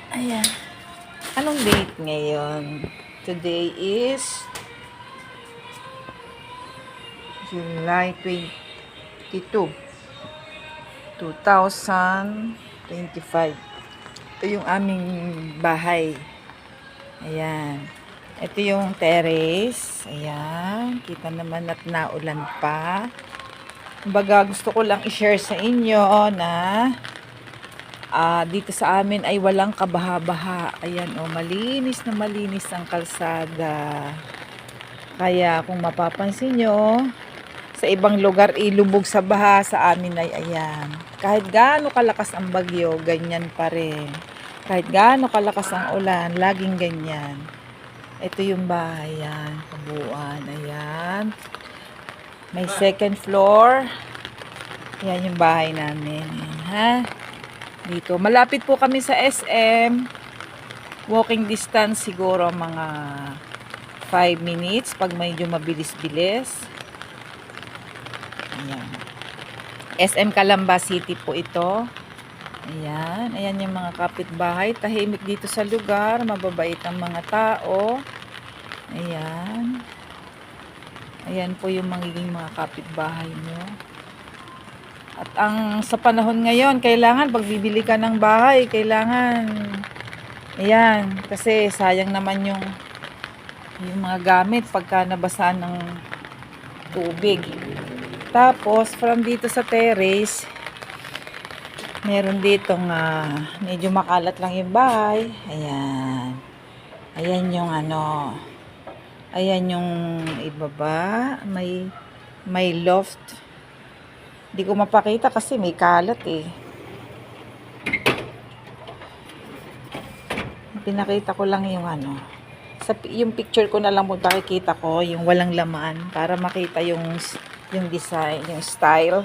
Ayan. Anong date ngayon? Today is July 22, 2025. Ito yung aming bahay. Ayan. Ito yung terrace. Ayan. Kita naman at naulan pa. Kumbaga, gusto ko lang i-share sa inyo na dito sa amin ay walang kabaha-baha. Ayan, malinis na malinis ang kalsada. Kaya kung mapapansin nyo, sa ibang lugar ilubog sa baha, sa amin ay ayan. Kahit gaano kalakas ang bagyo, ganyan pa rin. Kahit gaano kalakas ang ulan, laging ganyan. Ito yung bahay, ayan, kabuuan, ayan. May second floor. Ayan yung bahay namin, ayan, ha. Dito, malapit po kami sa SM. Walking distance siguro mga 5 minutes pag medyo mabilis-bilis. Ayan. SM Calamba City po ito. Ayan. Ayan yung mga kapitbahay. Tahimik dito sa lugar. Mababait ang mga tao. Ayan. Ayan po yung magiging mga kapitbahay nyo. At sa panahon ngayon, kailangan pag bibili ka ng bahay, kailangan ayan, kasi sayang naman yung mga gamit pagka nabasa ng tubig. Tapos from dito sa terrace, meron ditong medyo makalat lang yung bahay. Ayan. Ayan yung ayan yung ibaba, may loft. Hindi ko mapakita kasi may kalat eh. Pinakita ko lang yung yung picture ko na lang makikita ko yung walang laman para makita yung design, yung style.